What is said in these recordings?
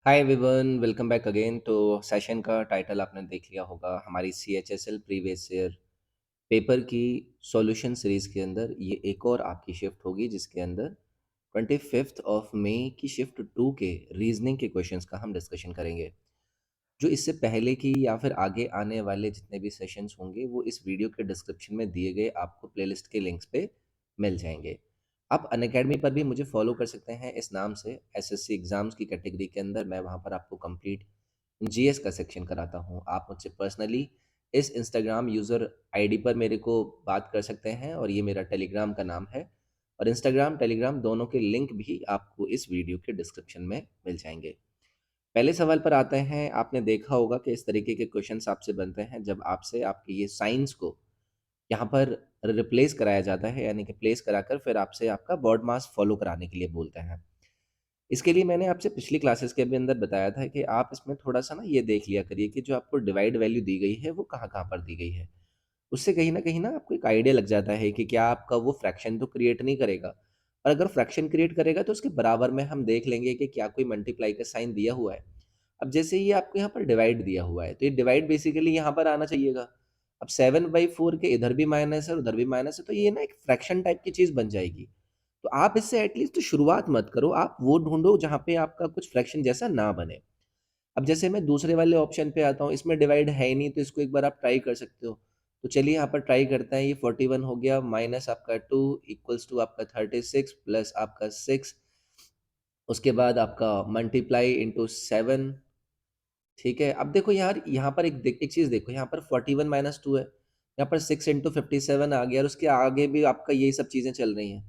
Hi everyone, welcome back again. तो session का title आपने देख लिया होगा। हमारी CHSL प्रीवियस ईयर पेपर की सॉल्यूशन सीरीज के अंदर ये एक और आपकी शिफ्ट होगी, जिसके अंदर 25 मई की शिफ्ट 2 के रीजनिंग के क्वेश्चंस का हम डिस्कशन करेंगे। जो इससे पहले की या फिर आगे आने वाले जितने भी सेशंस होंगे वो इस वीडियो के डिस्क्रिप्शन में दिए गए आपको प्लेलिस्ट के लिंक्स पे मिल जाएंगे। आप अनअकैडमी पर भी मुझे फॉलो कर सकते हैं इस नाम से। SSC एग्ज़ाम्स की कैटेगरी के अंदर मैं वहाँ पर आपको कंप्लीट GS का सेक्शन कराता हूँ। आप मुझसे पर्सनली इस इंस्टाग्राम यूज़र आईडी पर मेरे को बात कर सकते हैं, और ये मेरा टेलीग्राम का नाम है। और इंस्टाग्राम टेलीग्राम दोनों के लिंक भी आपको इस वीडियो के डिस्क्रिप्शन में मिल जाएंगे। पहले सवाल पर आते हैं। आपने देखा होगा कि इस तरीके के क्वेश्चंस आपसे बनते हैं जब आपसे आपके ये साइंस को यहाँ पर रिप्लेस कराया जाता है, यानी कि प्लेस कराकर फिर आपसे आपका बॉड मास फॉलो कराने के लिए बोलते हैं। इसके लिए मैंने आपसे पिछली क्लासेस के भी अंदर बताया था कि आप इसमें थोड़ा-सा ना ये देख लिया करिए कि जो आपको डिवाइड वैल्यू दी गई है वो कहाँ-कहाँ पर दी गई है। उससे कहीं न आपको एक आइडिया लग जाता है कि क्या आपका वो फ्रैक्शन तो क्रिएट नहीं करेगा। और अगर फ्रैक्शन क्रिएट करेगा तो उसके बराबर में हम देख लेंगे कि क्या कोई मल्टीप्लाई का साइन दिया हुआ है। अब जैसे ये आपको यहाँ पर डिवाइड दिया हुआ है, तो ये डिवाइड बेसिकली यहाँ पर आना चाहिएगा। अब 7/4 के इधर भी माइनस है और उधर भी माइनस है, तो ये ना एक फ्रैक्शन टाइप की चीज़ बन जाएगी। तो आप इससे एटलीस्ट शुरुआत मत करो, आप वो ढूँढो जहाँ पे आपका कुछ फ्रैक्शन जैसा ना बने। अब जैसे मैं दूसरे वाले ऑप्शन पे आता हूँ, इसमें डिवाइड है ही नहीं, तो इसको एक बार आप ट्राई कर सकते हो। तो चलिए यहाँ पर ट्राई करते हैं। ये 41 हो गया, माइनस आपका 2 इक्वल्स टू आपका 36 प्लस आपका 6, उसके बाद आपका मल्टीप्लाई इंटू 7। ठीक है, अब देखो यार, यहाँ पर एक चीज़ देखो, यहाँ पर 41 माइनस 2 है, यहाँ पर 6 इंटू 57 आ गया, और उसके आगे भी आपका यही सब चीज़ें चल रही हैं।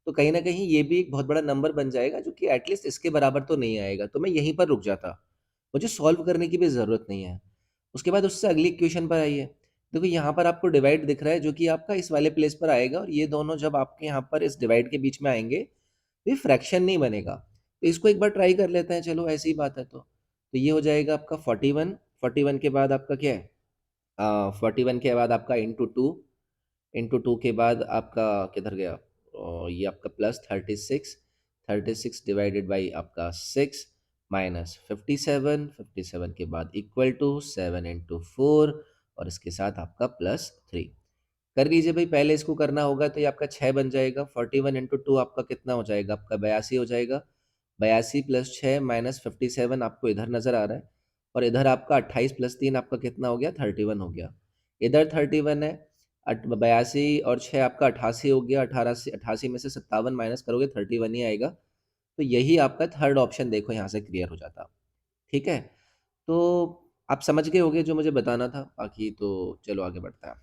तो कहीं न कहीं ये भी एक बहुत बड़ा नंबर बन जाएगा, जो कि एटलीस्ट इसके बराबर तो नहीं आएगा, तो मैं यहीं पर रुक जाता। मुझे सॉल्व करने की भी ज़रूरत नहीं है। उसके बाद उससे अगली इक्वेशन पर आइए। देखो यहाँ पर आपको डिवाइड दिख रहा है, जो कि आपका इस वाले प्लेस पर आएगा, और ये दोनों जब आपके यहाँ पर इस डिवाइड के बीच में आएँगे, तो ये फ्रैक्शन नहीं बनेगा। तो इसको एक बार ट्राई कर लेते हैं, चलो ऐसी ही बात है तो। तो ये हो जाएगा आपका 41, 41 के बाद आपका क्या है? 41 के बाद आपका इंटू 2 के बाद आपका किधर गया? ये आपका प्लस 36, 36 डिवाइडेड बाई आपका 6 माइनस 57, 57 के बाद इक्वल टू 7 इंटू 4, और इसके साथ आपका प्लस 3। कर लीजिए भाई, पहले इसको करना होगा तो ये आपका 6 बन जाएगा। 41 इंटू 2 आपका कितना हो जाएगा? आपका 82 हो जाएगा। 82 प्लस 6 माइनस 57 आपको इधर नज़र आ रहा है, और इधर आपका 28 प्लस 3 आपका कितना हो गया? 31 हो गया। इधर 31 है, 82 और 6 आपका 88 हो गया। 18 से 88 में से 57 माइनस करोगे 31 ही आएगा। तो यही आपका थर्ड ऑप्शन देखो यहाँ से क्लियर हो जाता। ठीक है? तो आप समझ गए होंगे जो मुझे बताना था, बाकी तो चलो आगे बढ़ते हैं।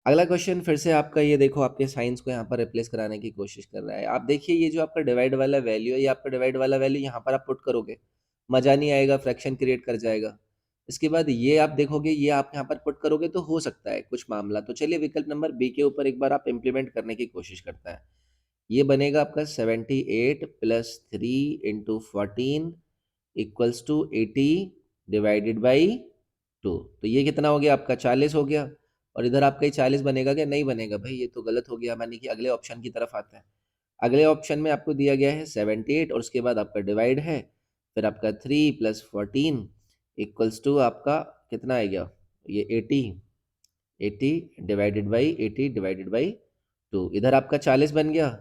अगला क्वेश्चन फिर से आपका, ये देखो आपके साइंस को यहाँ पर रिप्लेस कराने की कोशिश कर रहा है। आप देखिए, ये जो आपका डिवाइड वाला वैल्यू है, ये आपका डिवाइड वाला वैल्यू यहाँ पर आप पुट करोगे, मज़ा नहीं आएगा, फ्रैक्शन क्रिएट कर जाएगा। इसके बाद ये आप देखोगे, ये आप यहाँ पर पुट करोगे तो हो सकता है कुछ मामला। तो चलिए विकल्प नंबर बी के ऊपर एक बार आप इम्प्लीमेंट करने की कोशिश करते हैं। ये बनेगा आपका 78 plus 3 into 14 equals to 80 divided by 2। तो ये कितना हो गया? आपका 40 हो गया। और इधर आपका ये 40 बनेगा क्या? नहीं बनेगा भाई, ये तो गलत हो गया। मानिए कि अगले ऑप्शन की तरफ आते हैं। अगले ऑप्शन में आपको दिया गया है 78, और उसके बाद आपका डिवाइड है, फिर आपका 3 प्लस 14 इक्वल्स टू आपका कितना आएगा? ये 80, 80 डिवाइडेड बाई 80 डिवाइडेड बाई 2। इधर आपका 40 बन गया,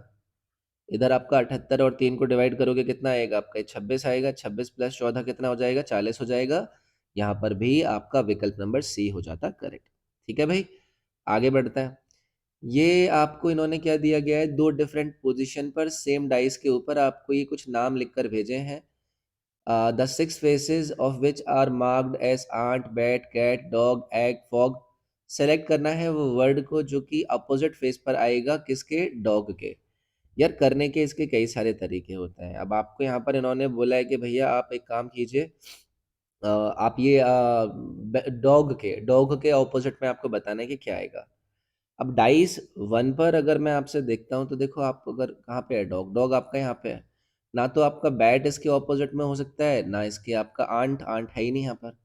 इधर आपका 78 और 3 को डिवाइड करोगे कितना आएगा? आपका 26 आएगा। 26 प्लस 14 कितना हो जाएगा? 40 हो जाएगा। यहाँ पर भी आपका विकल्प नंबर सी हो जाता करेक्ट। ठीक है भाई, आगे बढ़ता है। ये आपको इन्होंने क्या दिया गया है? दो डिफरेंट पोजीशन पर सेम डाइस के ऊपर आपको ये कुछ नाम लिखकर भेजे हैं। The 6 faces of which are marked as ant, bat, cat, dog, egg, fog. Select करना है वो वर्ड को जो कि अपोजिट फेस पर आएगा, किसके? डॉग के। यार, करने के इसके कई सारे तरीके होते हैं। अब आपको यहाँ पर इन्होंने बोला है कि भैया आप एक काम कीजिए, आप ये डॉग के ऑपोजिट में आपको बताना है कि क्या आएगा। अब डाइस वन पर अगर मैं आपसे देखता हूँ तो देखो, आप अगर कहाँ पे है डॉग? डॉग आपका यहाँ पे है। ना तो आपका बैट इसके ऑपोजिट में हो सकता है, ना इसके आपका आंट। आंट है ही नहीं यहाँ पर।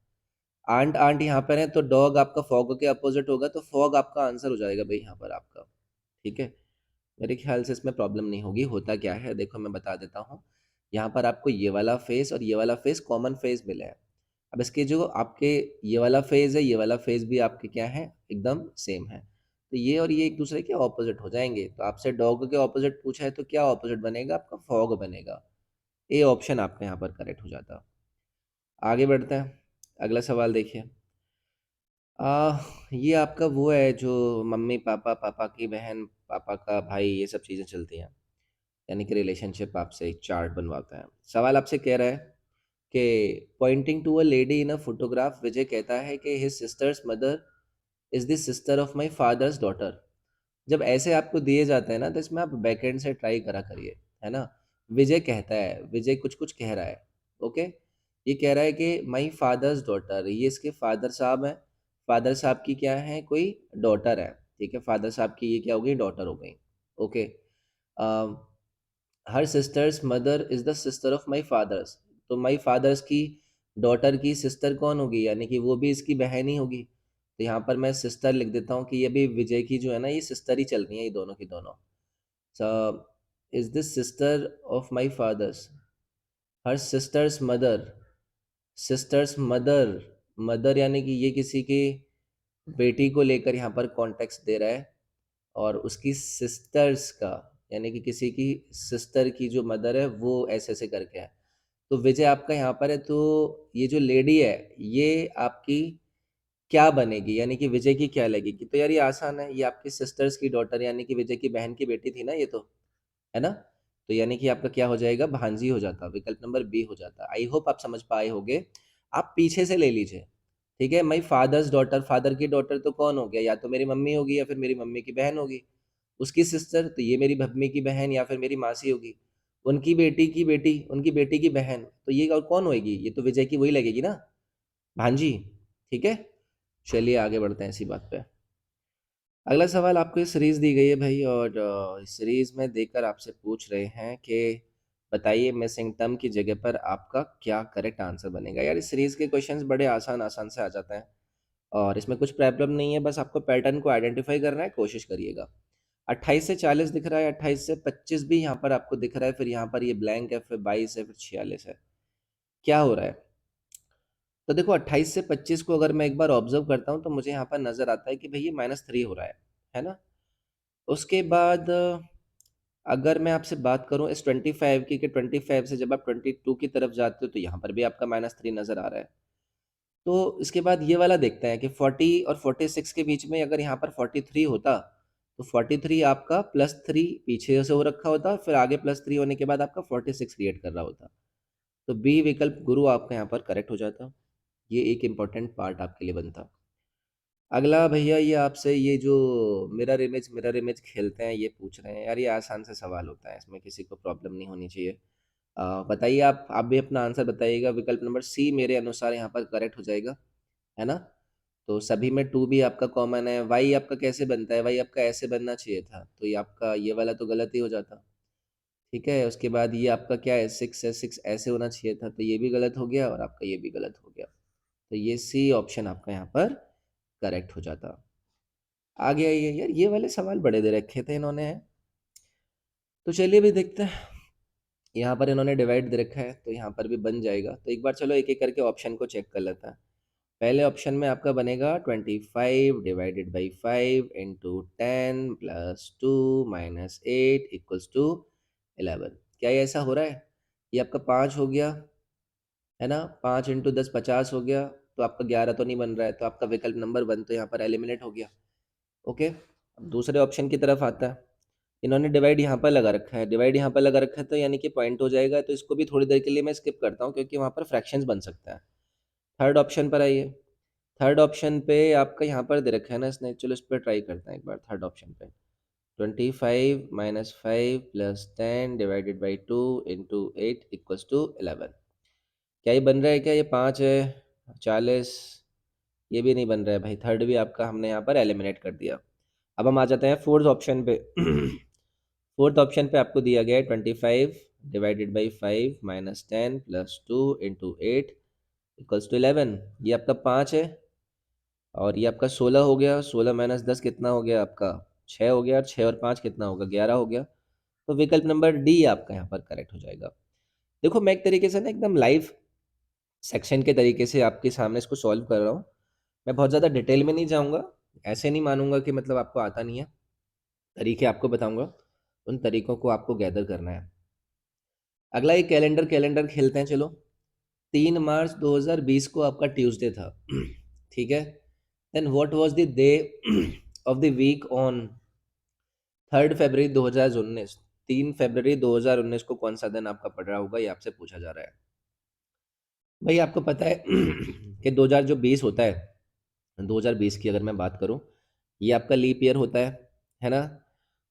आंट आंट यहाँ पर है, तो डॉग आपका फॉग के अपोजिट होगा, तो फॉग आपका आंसर हो जाएगा भाई यहाँ पर आपका। ठीक है, मेरे ख्याल से इसमें प्रॉब्लम नहीं होगी। होता क्या है देखो, मैं बता देता हूँ। यहाँ पर आपको ये वाला फेस और ये वाला फेस कॉमन फेस मिला है। अब इसके जो आपके ये वाला फेस है, ये वाला फेस भी आपके क्या है, एकदम सेम है। तो ये और ये एक दूसरे के ऑपोजिट हो जाएंगे। तो आपसे डॉग के ऑपोजिट पूछा है तो क्या ऑपोजिट बनेगा आपका, फॉग बनेगा। ए ऑप्शन आपका यहाँ पर करेक्ट हो जाता। आगे बढ़ते हैं, अगला सवाल देखिए। आ, ये आपका वो है जो मम्मी पापा, पापा की बहन, पापा का भाई, ये सब चीज़ें चलती हैं, यानी कि रिलेशनशिप आपसे एक चार्ट बनवाता है। सवाल आपसे कह रहा है कि pointing to a lady in a photograph, Vijay कहता है कि his sister's mother is the sister of my father's daughter. जब ऐसे आपको दिए जाते हैं ना, तो इसमें आप बैकएंड से ट्राई करा करिए, है ना। विजय कहता है, विजय कुछ कुछ कह रहा है, ओके। ये कह रहा है कि माई फादर्स डॉटर, ये इसके फादर साहब हैं। फादर साहब की क्या है, कोई डॉटर है, ठीक है। फादर साहब की ये क्या हो गई, डॉटर हो गई, okay. Her sisters mother is the sister of my fathers, तो माई फादर्स की डॉटर की सिस्टर कौन होगी, यानी कि वो भी इसकी बहन ही होगी। तो यहाँ पर मैं सिस्टर लिख देता हूँ कि ये भी विजय की जो है ना, ये सिस्टर ही चल रही है, ये दोनों की दोनों। So is this sister of my fathers, her sisters mother, sisters mother, mother यानी कि ये किसी की बेटी को लेकर यहाँ पर कॉन्टेक्स्ट दे रहा है, और उसकी सिस्टर्स का, यानी कि किसी की सिस्टर की जो मदर है वो ऐसे ऐसे करके है। तो विजय आपका यहाँ पर है, तो ये जो लेडी है ये आपकी क्या बनेगी, यानी कि विजय की क्या लगेगी। तो यार ये आसान है, ये आपकी सिस्टर्स की डॉटर, यानी कि विजय की बहन की बेटी थी ना ये तो, है ना। तो यानी कि आपका क्या हो जाएगा, भांजी हो जाता, विकल्प नंबर बी हो जाता। आई होप आप समझ पाए होगे। आप पीछे से ले लीजिए, ठीक है। माई फादर्स डॉटर, फादर की डॉटर तो कौन हो गया, या तो मेरी मम्मी होगी या फिर मेरी मम्मी की बहन होगी। उसकी सिस्टर तो ये मेरी मम्मी की बहन या फिर मेरी मासी होगी। उनकी बेटी की बेटी, उनकी बेटी की बहन, तो ये और कौन होएगी, ये तो विजय की वही लगेगी ना, भांजी, ठीक है। चलिए आगे बढ़ते हैं इसी बात पे। अगला सवाल आपको ये सीरीज दी गई है भाई, और इस सीरीज में देखकर आपसे पूछ रहे हैं कि बताइए मिसिंग टर्म की जगह पर आपका क्या करेक्ट आंसर बनेगा। यार इस सीरीज के क्वेश्चंस बड़े आसान आसान से आ जाते हैं, और इसमें कुछ प्रॉब्लम नहीं है, बस आपको पैटर्न को आइडेंटिफाई करना है, कोशिश करिएगा। 28 से 40 दिख रहा है, 28 से 25 भी यहाँ पर आपको दिख रहा है, फिर यहाँ पर ये ब्लैंक है, फिर 22 है, फिर 46 है। क्या हो रहा है, तो देखो 28 से 25 को अगर मैं एक बार ऑब्जर्व करता हूँ तो मुझे यहाँ पर नजर आता है कि भाई ये -3 हो रहा है ना। उसके बाद अगर मैं आपसे बात करूं इस 25 की, कि 25 से जब आप 22 की तरफ जाते हो तो यहाँ पर भी आपका -3 नज़र आ रहा है। तो इसके बाद ये वाला देखते हैं कि 40 और 46 के बीच में अगर यहाँ पर 43 होता, तो 43 आपका +3 पीछे से हो रखा होता, फिर आगे +3 होने के बाद आपका 46 क्रिएट कर रहा होता। तो बी विकल्प गुरु आपका यहाँ पर करेक्ट हो जाता। ये एक इम्पॉर्टेंट पार्ट आपके लिए बनता। अगला भैया ये आपसे ये जो मिरर इमेज खेलते हैं ये पूछ रहे हैं। यार ये आसान से सवाल होता है, इसमें किसी को प्रॉब्लम नहीं होनी चाहिए। बताइए, आप भी अपना आंसर बताइएगा। विकल्प नंबर सी मेरे अनुसार यहाँ पर करेक्ट हो जाएगा, है ना। तो सभी में टू भी आपका कॉमन है। वाई आपका कैसे बनता है, वाई आपका ऐसे बनना चाहिए था, तो ये आपका ये वाला तो गलत ही हो जाता, ठीक है। उसके बाद ये आपका क्या है, 6 है, 6 ऐसे होना चाहिए था, तो ये भी गलत हो गया और आपका ये भी गलत हो गया। तो ये सी ऑप्शन आपका यहाँ पर करेक्ट हो जाता। आगे आइए, यार ये वाले सवाल बड़े दे रखे थे इन्होंने, तो चलिए भी देखते हैं। यहाँ पर इन्होंने डिवाइड दे रखा है तो यहाँ पर भी बन जाएगा। तो एक बार चलो एक एक करके ऑप्शन को चेक कर लेते हैं। पहले ऑप्शन में आपका बनेगा 25 divided by 5 into 10 plus 2 minus 8 equals to 11। क्या ये ऐसा हो रहा है, ये आपका 5 हो गया, है ना। 5 इंटू 10 50 हो गया, तो आपका 11 तो नहीं बन रहा है, तो आपका विकल्प नंबर 1 तो यहाँ पर एलिमिनेट हो गया, ओके। अब दूसरे ऑप्शन की तरफ आता है। इन्होंने डिवाइड यहाँ पर लगा रखा है, डिवाइड यहाँ पर लगा रखा है, तो यानी कि पॉइंट हो जाएगा, तो इसको भी थोड़ी देर के लिए मैं स्किप करता हूँ क्योंकि वहाँ पर फ्रैक्शंस बन सकता है। थर्ड ऑप्शन पर आइए। थर्ड ऑप्शन पे आपका यहाँ पर दे रखा है ना इसने, चलो इस पर ट्राई करते हैं एक बार। थर्ड ऑप्शन पे 25 minus 5 plus 10 divided by 2 into 8 equals to 11। क्या ये बन रहा है, क्या ये 5 है, 40, ये भी नहीं बन रहा है भाई। थर्ड भी आपका हमने यहाँ पर एलिमिनेट कर दिया। अब हम आ जाते हैं फोर्थ ऑप्शन पे। फोर्थ ऑप्शन पे आपको दिया गया है 25 divided by 5 minus 10 plus 2 into 8 equals to 11। ये आपका 5 है, और ये आपका 16 हो गया। 16 माइनस 10 कितना हो गया आपका, 6 हो गया, और 6 और 5 कितना होगा, 11 हो गया। तो विकल्प नंबर डी आपका यहाँ पर करेक्ट हो जाएगा। देखो मैं एक तरीके से ना एकदम लाइव सेक्शन के तरीके से आपके सामने इसको सॉल्व कर रहा हूँ। मैं बहुत ज़्यादा डिटेल में नहीं जाऊँगा, ऐसे नहीं मानूँगा कि मतलब आपको आता नहीं है, तरीके आपको बताऊँगा, उन तरीकों को आपको गैदर करना है। अगला एक कैलेंडर कैलेंडर खेलते हैं चलो। 3 मार्च 2020 को आपका ट्यूसडे था, ठीक है? Then what was the day of the week on 3 फरवरी 2019? 3 फरवरी 2019 को कौन-सा दिन आपका पड़ रहा होगा, ये आपसे पूछा जा रहा है। भई आपको पता है कि 2000 जो 20 होता है, 2020 की अगर मैं बात करूँ, ये आपका लीप ईयर होता है ना?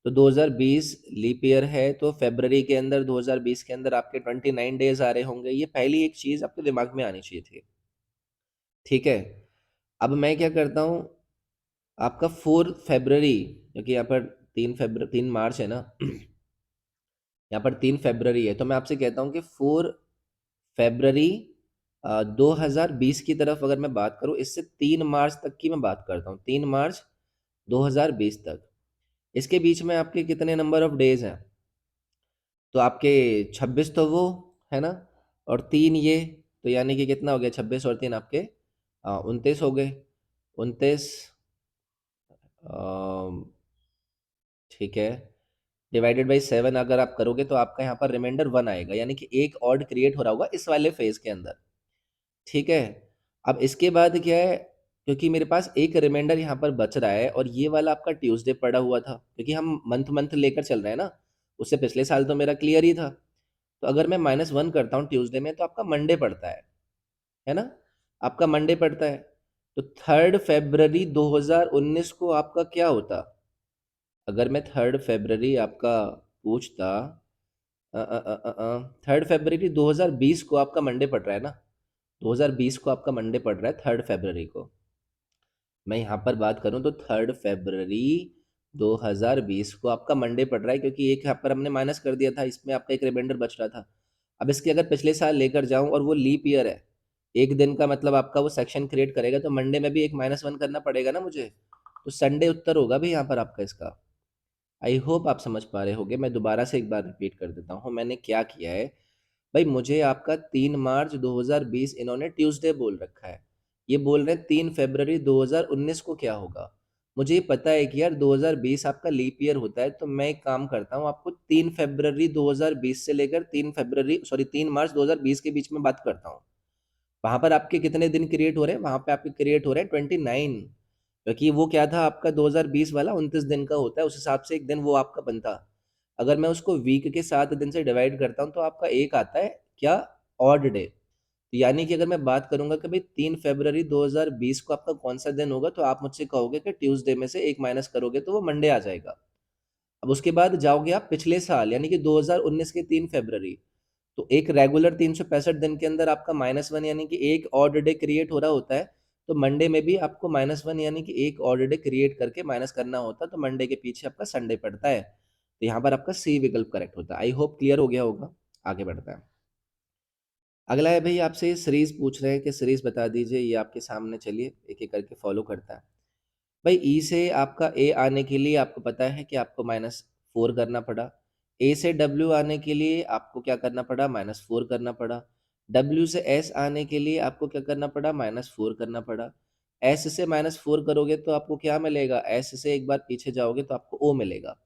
तो 2020 लीप ईयर है, तो फ़रवरी के अंदर 2020 के अंदर आपके 29 डेज़ आ रहे होंगे। ये पहली एक चीज़ आपके दिमाग में आनी चाहिए थी, ठीक है? अब मैं क्या करता हूँ, आपका 4 फ़रवरी, क्योंकि यहाँ पर 3 मार्च है ना, यहाँ पर 3 फ़रवरी है, तो मैं आपसे कहता हूँ कि 4 फ़रवरी 2020 की तरफ अगर मैं बात करूँ, इससे 3 मार्च तक की मैं बात करता हूँ, 3 मार्च 2020 तक। इसके बीच में आपके कितने नंबर ऑफ डेज़ हैं? तो आपके 26 तो वो, है ना? और 3 ये, तो यानी कि कितना हो गया? 26 और 3 आपके 29 हो गए। 29 अ, ठीक है, डिवाइडेड बाय 7 अगर आप करोगे तो आपका यहाँ पर रिमाइंडर 1 आएगा, यानी कि एक ऑड क्रिएट हो रहा होगा इस वाले फेज़ के अंदर, ठीक है? अब इसके बाद क्या है, क्योंकि मेरे पास एक रिमाइंडर यहाँ पर बच रहा है और ये वाला आपका ट्यूसडे पड़ा हुआ था, क्योंकि हम मंथ-मंथ लेकर चल रहे हैं ना, उससे पिछले साल तो मेरा क्लियर ही था। तो अगर मैं -1 करता हूँ ट्यूसडे में, तो आपका मंडे पड़ता है ना? आपका मंडे पड़ता है। तो 3 फरवरी 2019 को आपका क्या होता? अगर मैं 3 फरवरी आपका पूछता, 3 फरवरी 2020 को आपका मंडे पड़ रहा है ना? 2020 को आपका मंडे पड़ रहा है 3 फरवरी को। मैं यहाँ पर बात करूँ तो 3 फरवरी 2020 को आपका मंडे पड़ रहा है, क्योंकि एक यहाँ पर हमने माइनस कर दिया था, इसमें आपका एक रिमाइंडर बच रहा था। अब इसके अगर पिछले साल लेकर जाऊँ और वो लीप ईयर है, एक दिन का मतलब आपका वो सेक्शन क्रिएट करेगा, तो मंडे में भी एक -1 करना पड़ेगा ना मुझे। तो संडे उत्तर होगा भी यहाँ पर आपका इसका। आई होप आप समझ पा रहे होंगे। मैं दोबारा से एक बार रिपीट कर देता हूँ, मैंने क्या किया है। भाई मुझे आपका 3 मार्च 2020 इन्होंने ट्यूसडे बोल रखा है। ये बोल रहे हैं 3 फरवरी 2019 को क्या होगा? मुझे ये पता है कि यार 2020 आपका लीप ईयर होता है, तो मैं एक काम करता हूँ, आपको 3 फरवरी 2020 से लेकर 3 मार्च 2020 के बीच में बात करता हूँ। वहाँ पर आपके कितने दिन क्रिएट हो रहे हैं? वहाँ पे आपके क्रिएट हो रहे हैं 29, क्योंकि वो क्या था आपका 2020 वाला 29 दिन का होता है, उस हिसाब से एक दिन वो आपका बनता। अगर मैं उसको वीक के 7 दिन से डिवाइड करता हूँ, तो आपका एक आता है क्या? Odd day. यानी कि अगर मैं बात करूँगा कि भाई 3 फरवरी 2020 को आपका कौन-सा दिन होगा, तो आप मुझसे कहोगे कि ट्यूसडे में से 1 माइनस करोगे तो वो मंडे आ जाएगा। अब उसके बाद जाओगे आप पिछले साल, यानी कि 2019 के 3 फरवरी, तो एक रेगुलर 365 दिन के अंदर आपका -1 यानी कि एक ऑड डे क्रिएट हो रहा होता है, तो मंडे में भी आपको -1 यानी कि एक ऑड डे क्रिएट करके माइनस करना होता है, तो मंडे के पीछे आपका संडे पड़ता है। तो यहाँ पर आपका सी विकल्प करेक्ट होता है। आई होप क्लियर हो गया होगा। आगे बढ़ते हैं। अगला है भई, आपसे सीरीज़ पूछ रहे हैं कि सीरीज़ बता दीजिए, ये आपके सामने चलिए एक-एक करके फॉलो करता है। भाई ई से आपका ए आने के लिए आपको पता है कि आपको -4 करना पड़ा। ए से डब्ल्यू आने के लिए आपको क्या करना पड़ा? -4 करना पड़ा। डब्ल्यू से एस आने के लिए आपको क्या करना पड़ा? -4 करना पड़ा। एस से -4 करोगे तो आपको क्या मिलेगा? एस से एक बार पीछे जाओगे तो आपको ओ मिलेगा।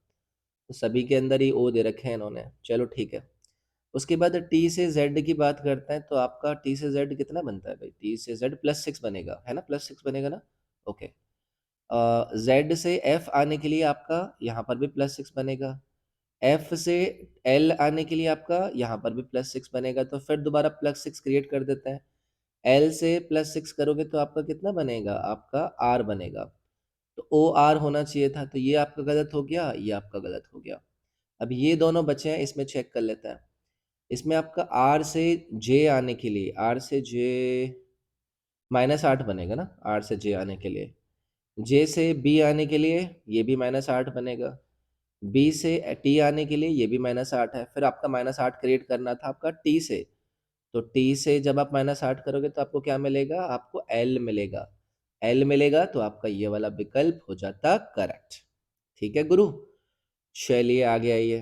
तो सभी के अंदर ही ओ दे रखे हैं इन्होंने। चलो ठीक है। उसके बाद टी से ज़ेड की बात करते हैं, तो आपका टी से ज़ेड कितना बनता है भाई? टी से ज़ेड +6 बनेगा, है ना? +6 बनेगा ना? ओके। ज़ेड से एफ आने के लिए आपका यहाँ पर भी +6 बनेगा। एफ से एल आने के लिए आपका यहाँ पर भी +6 बनेगा, तो फिर दोबारा +6 क्रिएट कर देते हैं। एल से +6 करोगे तो आपका कितना बनेगा? आपका आर बनेगा। तो ओ आर होना चाहिए था, तो ये आपका गलत हो गया, ये आपका गलत हो गया। अब ये दोनों बचे हैं, इसमें चेक कर लेते हैं। इसमें आपका आर से जे आने के लिए, आर से जे -8 बनेगा ना, आर से जे आने के लिए। जे से बी आने के लिए ये भी -8 बनेगा। बी से टी आने के लिए ये भी -8 है। फिर आपका -8 क्रिएट करना था आपका टी से। तो टी से जब आप -8 करोगे तो आपको क्या मिलेगा? आपको एल मिलेगा। एल मिलेगा तो आपका ये वाला विकल्प हो जाता करेक्ट। ठीक है गुरु? चलिए आगे आइए।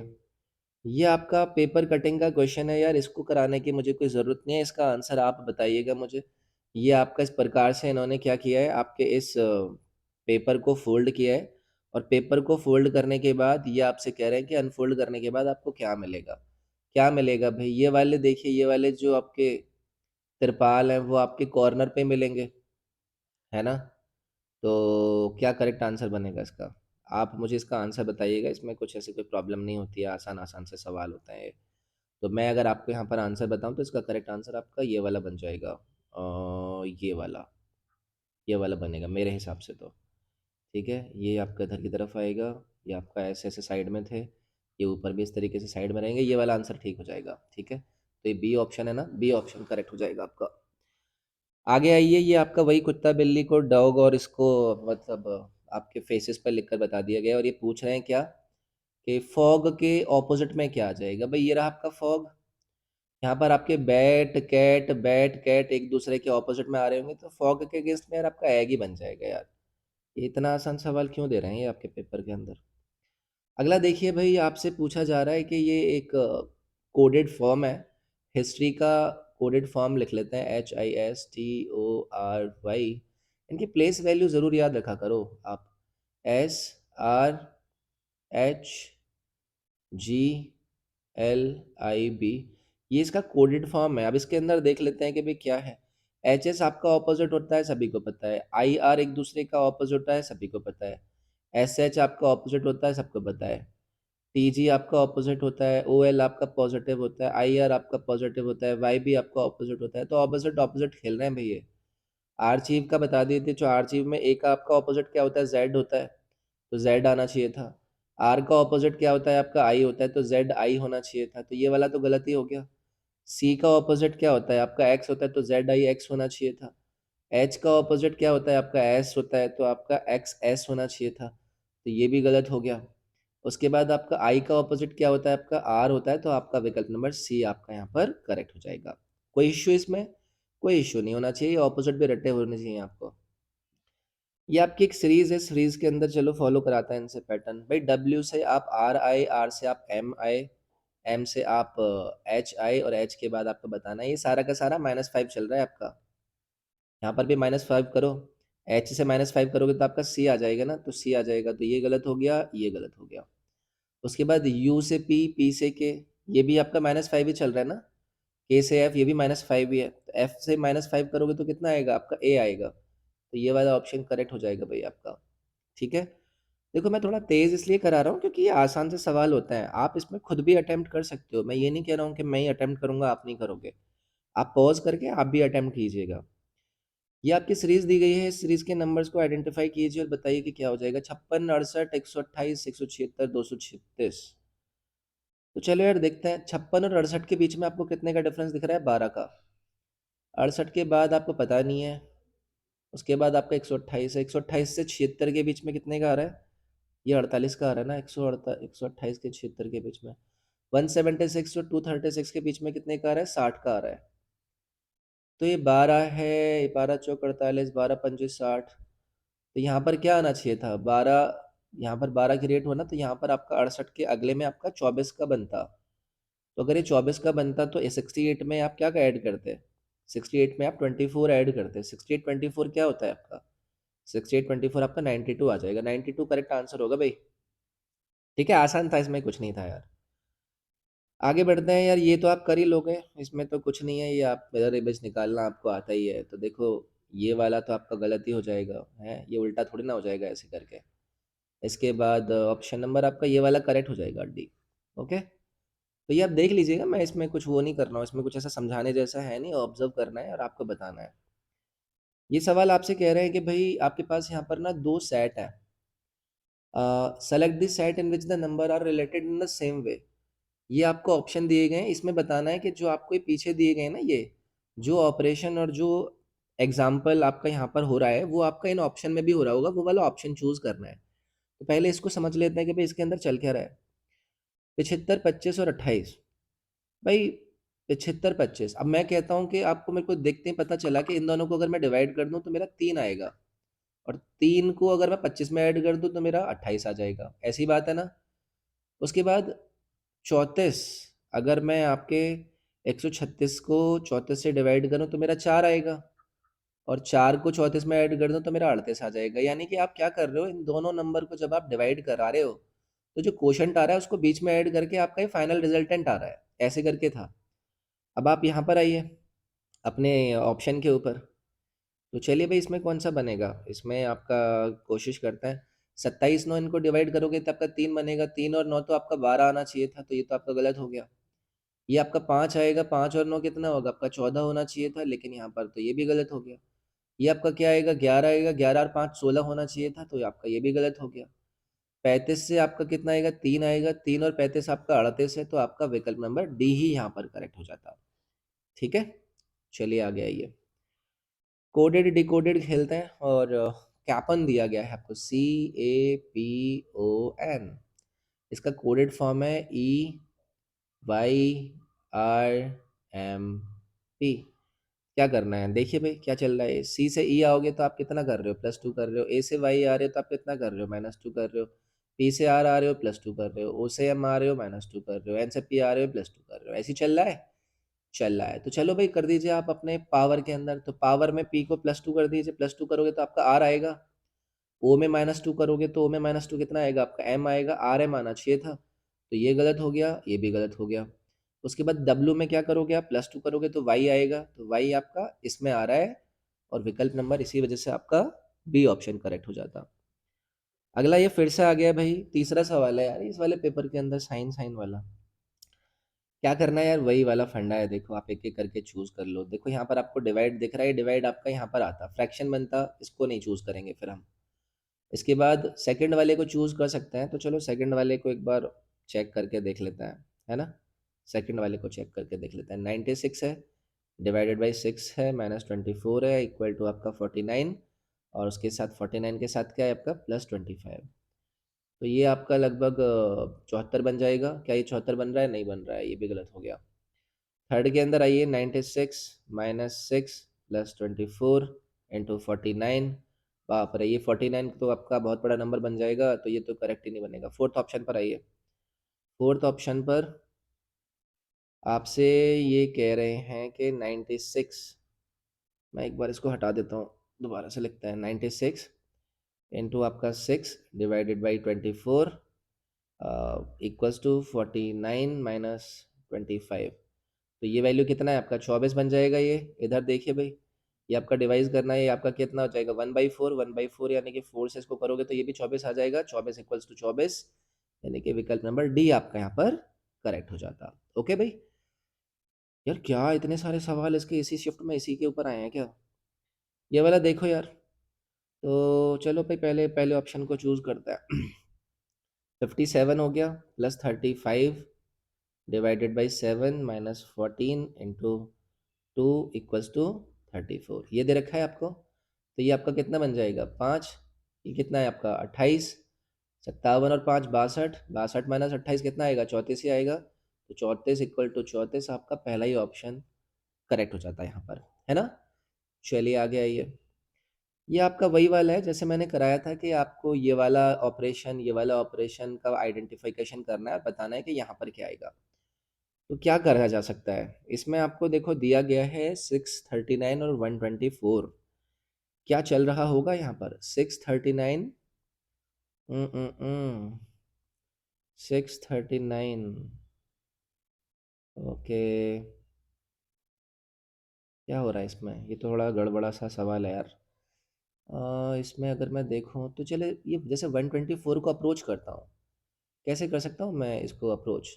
ये आपका पेपर कटिंग का क्वेश्चन है यार, इसको कराने की मुझे कोई ज़रूरत नहीं है, इसका आंसर आप बताइएगा मुझे। ये आपका इस प्रकार से इन्होंने क्या किया है, आपके इस पेपर को फोल्ड किया है, और पेपर को फोल्ड करने के बाद ये आपसे कह रहे हैं कि अनफोल्ड करने के बाद आपको क्या मिलेगा। क्या मिलेगा भाई, ये वाले देखिए, ये वाले जो आपके तिरपाल हैं वो आपके कॉर्नर पे मिलेंगे, है ना। तो क्या करेक्ट आंसर बनेगा इसका? आप मुझे इसका आंसर बताइएगा, इसमें कुछ ऐसी कोई प्रॉब्लम नहीं होती है, आसान आसान से सवाल होते हैं ये। तो मैं अगर आपको यहाँ पर आंसर बताऊँ तो इसका करेक्ट आंसर आपका ये वाला बन जाएगा, ये वाला बनेगा मेरे हिसाब से तो। ठीक है, ये आपका इधर की तरफ आएगा, ये आपका ऐसे ऐसे साइड में थे, ये ऊपर भी इस तरीके से साइड में रहेंगे, ये वाला आंसर ठीक हो जाएगा। ठीक है, तो ये बी ऑप्शन है ना, बी ऑप्शन करेक्ट हो जाएगा आपका। आगे आइए, ये आपका वही कुत्ता बिल्ली को डॉग और इसको मतलब आपके फेसेस पर लिखकर बता दिया गया है, और ये पूछ रहे हैं क्या कि फॉग के ऑपोजिट में क्या आ जाएगा। भाई ये रहा आपका फॉग, यहाँ पर आपके बैट कैट एक दूसरे के ऑपोजिट में आ रहे होंगे, तो फॉग के अगेंस्ट में यार आपका एग ही बन जाएगा यार। ये इतना आसान सवाल क्यों दे रहे हैं ये आपके पेपर के अंदर। अगला देखिए भाई, आपसे पूछा जा रहा है कि ये एक कोडेड फॉर्म है, हिस्ट्री का कोडेड फॉर्म लिख लेते हैं, HISTORY। इनकी प्लेस वैल्यू ज़रूर याद रखा करो आप, SRHGLIB, ये इसका कोडेड फॉर्म है। अब इसके अंदर देख लेते हैं कि भाई क्या है। HS आपका ऑपोजिट होता है, सभी को पता है। IR एक दूसरे का ऑपोजिट होता है, सभी को पता है। SH आपका ऑपोजिट होता है, सबको पता है। TG आपका ऑपोजिट होता है, OL आपका पॉजिटिव होता है, IR आपका पॉजिटिव होता है, YB आपका ऑपोजिट होता है। तो ऑपोजिट ऑपोजिट खेल रहे हैं भैया। आर्चीव का बता दिए थे, जो आर्चीव में ए का आपका ऑपोजिट क्या होता है, जेड होता है, तो जेड आना चाहिए था। आर का ऑपोजिट क्या होता है आपका, आई होता है, तो जेड आई होना चाहिए था, तो ये वाला तो गलत ही हो गया। सी का ऑपोजिट क्या होता है आपका, एक्स होता है, तो जेड आई एक्स होना चाहिए था। एच का ऑपोजिट क्या होता है आपका, एस होता है, तो आपका एक्स एस होना चाहिए था, तो ये भी गलत हो गया। उसके बाद आपका आई का ऑपोजिट क्या होता है आपका, आर होता है, तो आपका विकल्प नंबर सी आपका यहाँ पर करेक्ट हो जाएगा। कोई इश्यू इसमें? कोई इश्यू नहीं होना चाहिए, ऑपोजिट भी रटे होने चाहिए आपको। ये आपकी एक सीरीज है, सीरीज के अंदर चलो फॉलो कराता है इनसे पैटर्न। भाई डब्ल्यू से आप आर आई, आर से आप एम आई, एम से आप एच आई, और एच के बाद आपको बताना है, ये सारा का सारा -5 चल रहा है आपका। यहाँ पर भी -5 करो, एच से -5 करोगे तो आपका सी आ जाएगा ना, तो सी आ जाएगा, तो ये गलत हो गया, ये गलत हो गया। उसके बाद यू से पी, पी से के, ये भी आपका -5 ही चल रहा है ना। के से एफ, ये भी -5 ही है, तो एफ से -5 करोगे तो कितना आएगा आपका, ए आएगा, तो ये वाला ऑप्शन करेक्ट हो जाएगा भाई आपका। ठीक है, देखो मैं थोड़ा तेज़ इसलिए करा रहा हूँ क्योंकि ये आसान से सवाल होता है, आप इसमें खुद भी अटेम्प्ट कर सकते हो। मैं ये नहीं कह रहा हूँ कि मैं ही अटेम्प्ट करूँगा आप नहीं करोगे, आप पॉज करके आप भी अटेम्प्ट कीजिएगा। ये आपकी सीरीज दी गई है, इस सीरीज के नंबर्स को आइडेंटिफाई कीजिए और बताइए कि क्या हो जाएगा। 56, 68, 128, 176, 236। तो चलो यार देखते हैं, 56 और 68 के बीच में आपको कितने का डिफरेंस दिख रहा है, 12 का। 68 के बाद आपको पता नहीं है, उसके बाद आपका 128 है, 128 से 76 के बीच में कितने का आ रहा है, ये 48 का आ रहा है ना, 128 के 76 के बीच में। 176 और 236 के बीच में कितने का आ रहा है, 60 का आ रहा है। तो ये 12 है, 12 चौक 48, 12 पंजे 60, तो यहाँ पर क्या आना चाहिए था, 12, यहाँ पर 12 की रेट हो ना, तो यहाँ पर आपका 68 के अगले में आपका 24 का बनता। तो अगर ये 24 का बनता तो 68 में आप क्या का ऐड करते, 68 में आप 24 ऐड करते, 68 24 क्या होता है आपका, 68 24 आपका 92 आ जाएगा, 92 करेक्ट आंसर होगा भाई। ठीक है, आसान था, इसमें कुछ नहीं था यार। आगे बढ़ते हैं यार, ये तो आप कर ही लोगे, इसमें तो कुछ नहीं है, ये आप मिरर इमेज निकालना आपको आता ही है, तो देखो ये वाला तो आपका गलत ही हो जाएगा, है ये उल्टा थोड़ी ना हो जाएगा ऐसे करके। इसके बाद ऑप्शन नंबर आपका ये वाला करेक्ट हो जाएगा, डी। ओके, तो ये आप देख लीजिएगा, मैं इसमें कुछ वो नहीं कर रहा हूँ, इसमें कुछ ऐसा समझाने जैसा है नहीं, ऑब्जर्व करना है और आपको बताना है। ये सवाल आपसे कह रहे हैं कि भाई आपके पास यहाँ पर ना दो सेट है, select the set in which the number are related in the same way. ये आपको ऑप्शन दिए गए हैं, इसमें बताना है कि जो आपको ये पीछे दिए गए हैं ना, ये जो ऑपरेशन और जो एग्जाम्पल आपका यहाँ पर हो रहा है वो आपका इन ऑप्शन में भी हो रहा होगा, वो वाला ऑप्शन चूज करना है। तो पहले इसको समझ लेते हैं कि भाई इसके अंदर चल क्या रहा है। 75, 25 और 28। भाई 75, 25, अब मैं कहता हूँ कि आपको मेरे को देखते ही पता चला कि इन दोनों को अगर मैं डिवाइड कर दूं तो मेरा 3 आएगा, और 3 को अगर मैं 25 में ऐड कर दूं तो मेरा 28 आ जाएगा, ऐसी बात है ना। उसके बाद 34। अगर मैं आपके 136 को 34 से डिवाइड करूं तो मेरा 4 आएगा, और 4 को 34 में ऐड कर दूं तो मेरा 38 आ जाएगा। यानी कि आप क्या कर रहे हो, इन दोनों नंबर को जब आप डिवाइड करा रहे हो तो जो क्वोशंट आ रहा है उसको बीच में ऐड करके आपका ये फाइनल रिजल्टेंट आ रहा है, ऐसे करके था। अब आप यहाँ पर आइए अपने ऑप्शन के ऊपर। तो चलिए भाई, इसमें कौन सा बनेगा, इसमें आपका कोशिश करते हैं। 27 9 इनको डिवाइड करोगे तो आपका 3 बनेगा, 3 और 9 तो आपका 12 आना चाहिए था, तो ये तो आपका गलत हो गया। ये आपका 5 आएगा, 5 और 9 कितना होगा, आपका 14 होना चाहिए था, लेकिन यहाँ पर तो ये भी गलत हो गया। ये आपका क्या आएगा, 11 आएगा, 11 और 5 16 होना चाहिए था, तो आपका ये भी गलत हो गया। 35 से आपका कितना आएगा, 3 आएगा, 3 और 35 आपका 38 है, तो आपका विकल्प नंबर डी ही यहाँ पर करेक्ट हो जाता। ठीक है, चलिए आगे आइए। कोडेड डिकोडेड खेलते हैं, और कैपन दिया गया है आपको, CAPON। इसका कोडेड फॉर्म है EYRMP। क्या करना है, देखिए भाई क्या चल रहा है। सी से ई आओगे तो आप कितना कर रहे हो, +2 कर रहे हो। ए से वाई आ रहे हो तो आप कितना कर रहे हो, -2 कर रहे हो। पी से आर आ रहे हो, +2 कर रहे हो। ओ से एम आ रहे हो, -2 कर रहे हो। एन से पी आ रहे हो, +2 कर रहे हो। ऐसे ही चल रहा है, चल रहा है। तो चलो भाई, कर दीजिए आप अपने पावर के अंदर। तो पावर में पी को +2 कर दीजिए, +2 करोगे तो आपका आर आएगा। ओ में -2 करोगे तो ओ में -2 कितना आएगा, आपका एम आएगा। आर एम आना चाहिए था, तो ये गलत हो गया, ये भी गलत हो गया। उसके बाद डब्लू में क्या करोगे आप, +2 करोगे तो वाई आएगा, तो वाई आपका इसमें आ रहा है, और विकल्प नंबर इसी वजह से आपका बी ऑप्शन करेक्ट हो जाता। अगला ये फिर से आ गया भाई, तीसरा सवाल है यार इस वाले पेपर के अंदर, साइन साइन वाला। क्या करना है यार, वही वाला फंडा है। देखो आप एक एक करके चूज कर लो। देखो यहाँ पर आपको डिवाइड दिख रहा है, डिवाइड आपका यहाँ पर आता, फ्रैक्शन बनता, इसको नहीं चूज करेंगे फिर हम। इसके बाद सेकंड वाले को चूज कर सकते हैं, तो चलो सेकंड वाले को एक बार चेक करके देख लेते हैं, है ना। सेकंड वाले को चेक करके देख लेते हैं। 96 है, डिवाइडेड बाई 6 है, -24 है, इक्वल टू आपका 49, और उसके साथ 49 के साथ क्या है आपका +25। तो ये आपका लगभग 74 बन जाएगा। क्या ये 74 बन रहा है, नहीं बन रहा है, ये भी गलत हो गया। थर्ड के अंदर आइए, 96 -6 +24 इंटू 49। बाप रे, ये 49 तो आपका बहुत बड़ा नंबर बन जाएगा, तो ये तो करेक्ट ही नहीं बनेगा। फोर्थ ऑप्शन पर आइए। फोर्थ ऑप्शन पर आपसे ये कह रहे हैं कि 96, मैं एक बार इसको हटा देता हूँ, दोबारा से लिखते हैं। 96 इंटू आपका 6 डिवाइडेड बाई 24 इक्वल्स टू 49 -25। तो ये वैल्यू कितना है आपका, 24 बन जाएगा। ये इधर देखिए भाई, ये आपका डिवाइस करना है, ये आपका कितना हो जाएगा, 1/4। 1/4 यानी कि 4 से इसको करोगे तो ये भी 24 आ जाएगा। 24 इक्वल्स टू 24, यानी कि विकल्प नंबर डी आपका यहाँ पर करेक्ट हो जाता। ओके भाई। यार क्या इतने सारे सवाल इसके इसी शिफ्ट में इसी के ऊपर आए हैं क्या, ये वाला देखो यार। तो चलो भाई, पहले पहले ऑप्शन को चूज करता है। 57 हो गया, +35 divided by 7 -14 into 2 equals to 34। ये दे रखा है आपको, तो ये आपका कितना बन जाएगा, 5। ये कितना है आपका 28। 57 और 5 62, 62 -28 कितना आएगा, 34 ही आएगा। तो 34 इक्वल टू 34 आपका पहला ही ऑप्शन करेक्ट हो जाता है यहाँ पर, है ना। चलिए आगे आइए। ये आपका वही वाला है जैसे मैंने कराया था, कि आपको ये वाला ऑपरेशन का आइडेंटिफिकेशन करना है, बताना है कि यहाँ पर क्या आएगा। तो क्या करा जा सकता है इसमें, आपको देखो दिया गया है 639 और 124। क्या चल रहा होगा यहाँ पर, 639, 639। ओके, क्या हो रहा है इसमें, ये तो थोड़ा गड़बड़ा सा सवाल है यार। इसमें अगर मैं देखूँ तो चले, ये जैसे 124 को अप्रोच करता हूँ, कैसे कर सकता हूँ मैं इसको अप्रोच।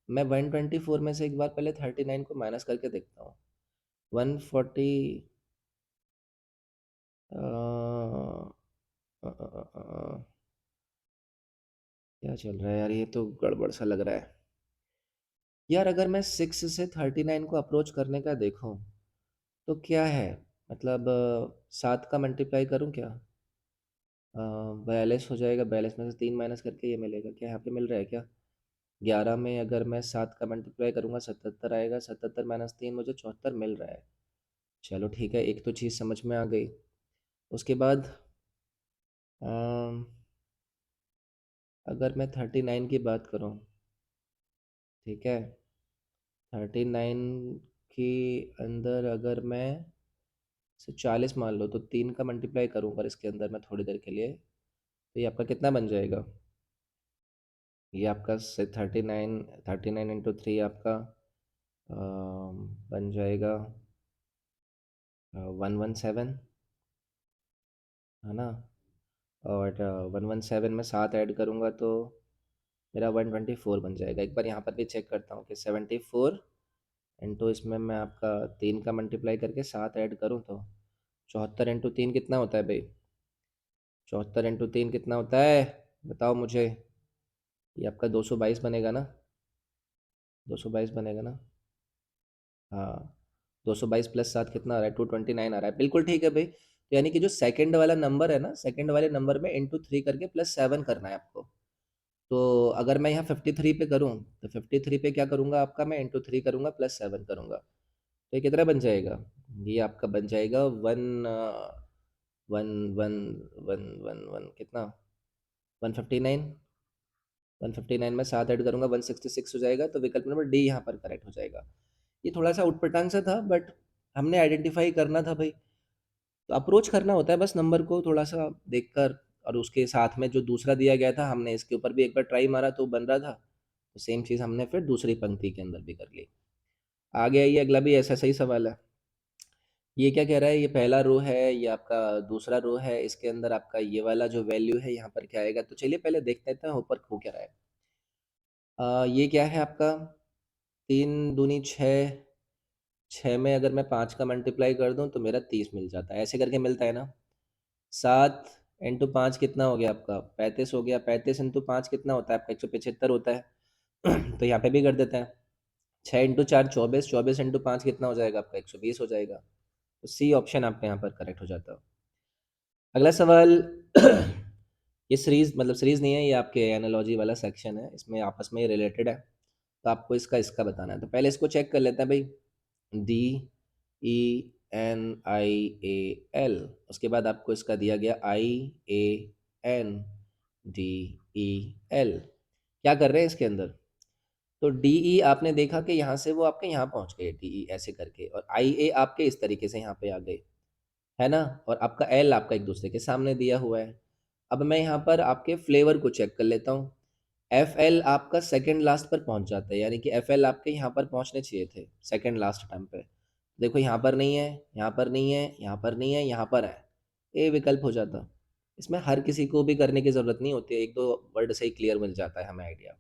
मैं 124 में से एक बार पहले 39 को माइनस करके देखता हूँ। 140, क्या चल रहा है यार, ये तो गड़बड़ सा लग रहा है यार। अगर मैं 6 से 39 को अप्रोच करने का देखूं तो क्या है, मतलब 7 का मल्टीप्लाई करूं क्या, 42 हो जाएगा। 42 में से 3 माइनस करके ये मिलेगा क्या, यहाँ पे मिल रहा है क्या। 11 में अगर मैं 7 का मल्टीप्लाई करूंगा 77 आएगा। 77 -3 मुझे 74 मिल रहा है। चलो ठीक है, एक तो चीज़ समझ में आ गई। उसके बाद अगर मैं 39 की बात करूँ, ठीक है, 39 के अंदर अगर मैं से 40 मान लो, तो 3 का मल्टीप्लाई करूँ पर इसके अंदर मैं थोड़ी देर के लिए, तो ये आपका कितना बन जाएगा? ये आपका से 39, 39 इंटू थ्री आपका बन जाएगा 117, है ना? और 117 में 7 ऐड करूँगा तो मेरा 124 बन जाएगा। एक बार यहाँ पर भी चेक करता हूँ कि 74 इंटू इसमें मैं आपका 3 का मल्टीप्लाई करके 7 ऐड करूँ तो 74 इंटू 3 कितना होता है भाई? 74 इंटू 3 कितना होता है? बताओ मुझे। ये आपका 222 बनेगा ना? 222 बनेगा ना? हाँ, 222 प्लस 7 कितना आ रहा है? 229 आ रहा है। बिल्कुल ठीक है भाई। तो यानी कि जो सेकंड वाला नंबर है ना, सेकंड वाले नंबर में इंटू थ्री करके प्लस 7 करना है आपको। तो अगर मैं यहाँ 53 पे करूँ, तो 53 पे क्या करूँगा आपका? मैं इंटू थ्री करूँगा प्लस 7 करूँगा, तो ये कितना बन जाएगा? ये आपका बन जाएगा one one one one one कितना? 159। 159 में 7 ऐड करूँगा 166 हो जाएगा, तो विकल्प नंबर डी यहाँ पर करेक्ट हो जाएगा। ये थोड़ा सा उटपटांग सा था, बट हमने आइडेंटिफाई करना था भाई। तो अप्रोच करना होता है बस नंबर को थोड़ा सा देखकर, और उसके साथ में जो दूसरा दिया गया था हमने इसके ऊपर भी एक बार ट्राई मारा तो बन रहा था, तो सेम चीज़ हमने फिर दूसरी पंक्ति के अंदर भी कर ली। आगे आइए, अगला भी ऐसा सही सवाल है। ये क्या कह रहा है? ये पहला रो है, ये आपका दूसरा रो है, इसके अंदर आपका ये वाला जो वैल्यू है यहाँ पर क्या आएगा? तो चलिए पहले देखते हैं ऊपर हो क्या रहा है। ये क्या है आपका? 3 दूनी 6, 6 में अगर मैं 5 का मल्टीप्लाई कर दूं तो मेरा 30 मिल जाता है, ऐसे करके मिलता है ना? 7 इंटू 5 कितना हो गया आपका? 35 हो गया। 35 इंटू 5 कितना होता है आपका? 175 होता है। तो यहाँ पे भी कर देते हैं। 6 इंटू चार 24, 24 इंटू 5 कितना हो जाएगा आपका? 120 हो जाएगा। तो सी ऑप्शन आपका यहाँ पर करेक्ट हो जाता है। अगला सवाल। ये सीरीज मतलब सीरीज नहीं है, ये आपके एनालॉजी वाला सेक्शन है, इसमें आपस में रिलेटेड है, तो आपको इसका इसका बताना है। तो पहले इसको चेक कर लेते हैं भाई। D E N I A L, उसके बाद आपको इसका दिया गया I A N D E L. क्या कर रहे हैं इसके अंदर? तो डी ई आपने देखा कि यहाँ से वो आपके यहाँ पहुँच गए, डी ई ऐसे करके, और आई ए आपके इस तरीके से यहाँ पे आ गए, है ना? और आपका एल आपका एक दूसरे के सामने दिया हुआ है। अब मैं यहाँ पर आपके फ्लेवर को चेक कर लेता हूँ। एफ एल आपका सेकंड लास्ट पर पहुँच जाता है, यानी कि एफ एल आपके यहाँ पर पहुँचने चाहिए थे सेकंड लास्ट टाइम पे। देखो यहाँ पर नहीं है, यहाँ पर नहीं है, यहाँ पर नहीं है, यहाँ पर है। ए विकल्प हो जाता। इसमें हर किसी को भी करने की ज़रूरत नहीं होती है, एक दो वर्ड से ही क्लियर मिल जाता है हमें आइडिया।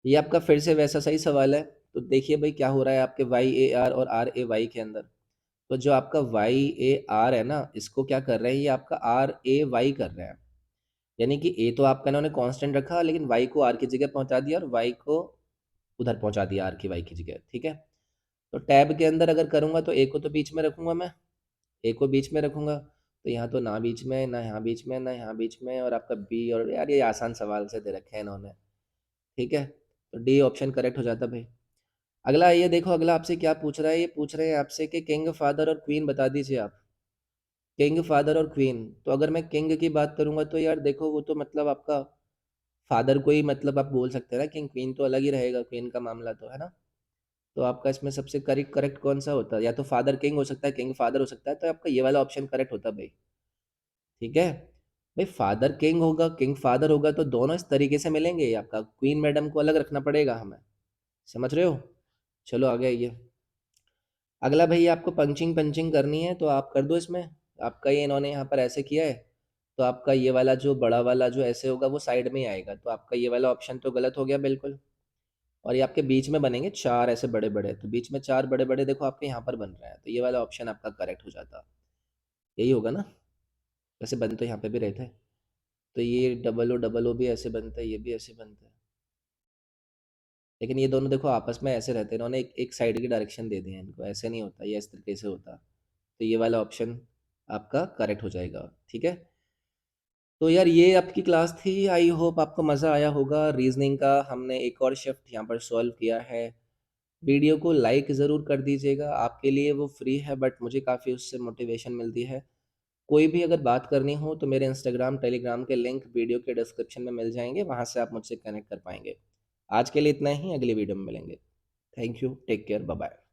ये आपका फिर से वैसा सही सवाल है। तो देखिए भाई क्या हो रहा है आपके वाई ए आर और आर ए वाई के अंदर। तो जो आपका वाई ए आर है ना, इसको क्या कर रहे हैं? ये आपका आर ए वाई कर रहे हैं। यानी कि ए तो आपका इन्होंने कांस्टेंट रखा, लेकिन वाई को आर की जगह पहुंचा दिया और वाई को उधर पहुंचा दिया आर की वाई की जगह, ठीक है? तो टैब के अंदर अगर करूंगा तो ए को तो बीच में रखूंगा मैं, ए को बीच में रखूंगा, तो यहाँ तो ना बीच में, ना यहाँ बीच में, ना यहाँ बीच में, और आपका बी, और यार ये आसान सवाल से दे रखे हैं इन्होंने, ठीक है? तो डी ऑप्शन करेक्ट हो जाता भाई। अगला ये देखो, अगला आपसे क्या पूछ रहा है? ये पूछ रहे हैं आपसे कि किंग, फादर और क्वीन बता दीजिए आप। किंग, फादर और क्वीन, तो अगर मैं किंग की बात करूंगा तो यार देखो वो तो मतलब आपका फादर को ही मतलब आप बोल सकते हैं ना, किंग, क्वीन तो अलग ही रहेगा, क्वीन का मामला तो है ना? तो आपका इसमें सबसे करेक्ट करेक्ट कौन सा होता है? या तो फादर किंग हो सकता है, किंग फादर हो सकता है, तो आपका ये वाला ऑप्शन करेक्ट होता है भाई, ठीक है? भाई फादर किंग होगा, किंग फादर होगा, तो दोनों इस तरीके से मिलेंगे, आपका क्वीन मैडम को अलग रखना पड़ेगा हमें, समझ रहे हो? चलो आगे आइए। अगला भैया आपको पंचिंग पंचिंग करनी है तो आप कर दो इसमें। आपका ये इन्होंने यहाँ पर ऐसे किया है, तो आपका ये वाला जो बड़ा वाला जो ऐसे होगा वो साइड में ही आएगा, तो आपका ये वाला ऑप्शन तो गलत हो गया बिल्कुल। और ये आपके बीच में बनेंगे चार ऐसे बड़े बड़े, तो बीच में चार बड़े बड़े देखो आपके यहाँ पर बन रहे हैं, तो ये वाला ऑप्शन आपका करेक्ट हो जाता। यही होगा ना? वैसे बन तो यहाँ पे भी रहे थे। तो ये डबल ओ भी ऐसे बनता है, ये भी ऐसे बनता है, लेकिन ये दोनों देखो आपस में ऐसे रहते हैं, इन्होंने एक साइड की डायरेक्शन दे दी है इनको, ऐसे नहीं होता, ये इस तरीके से होता। तो ये वाला ऑप्शन आपका करेक्ट हो जाएगा, ठीक है? तो यार ये आपकी क्लास थी, आई होप आपको मज़ा आया होगा। रीजनिंग का हमने एक और शिफ्ट यहाँ पर सॉल्व किया है। वीडियो को लाइक ज़रूर कर दीजिएगा, आपके लिए वो फ्री है, बट मुझे काफ़ी उससे मोटिवेशन मिलती है। कोई भी अगर बात करनी हो तो मेरे इंस्टाग्राम, टेलीग्राम के लिंक वीडियो के डिस्क्रिप्शन में मिल जाएँगे, वहाँ से आप मुझसे कनेक्ट कर पाएँगे। आज के लिए इतना ही, अगली वीडियो में मिलेंगे। Thank you, take care, bye bye.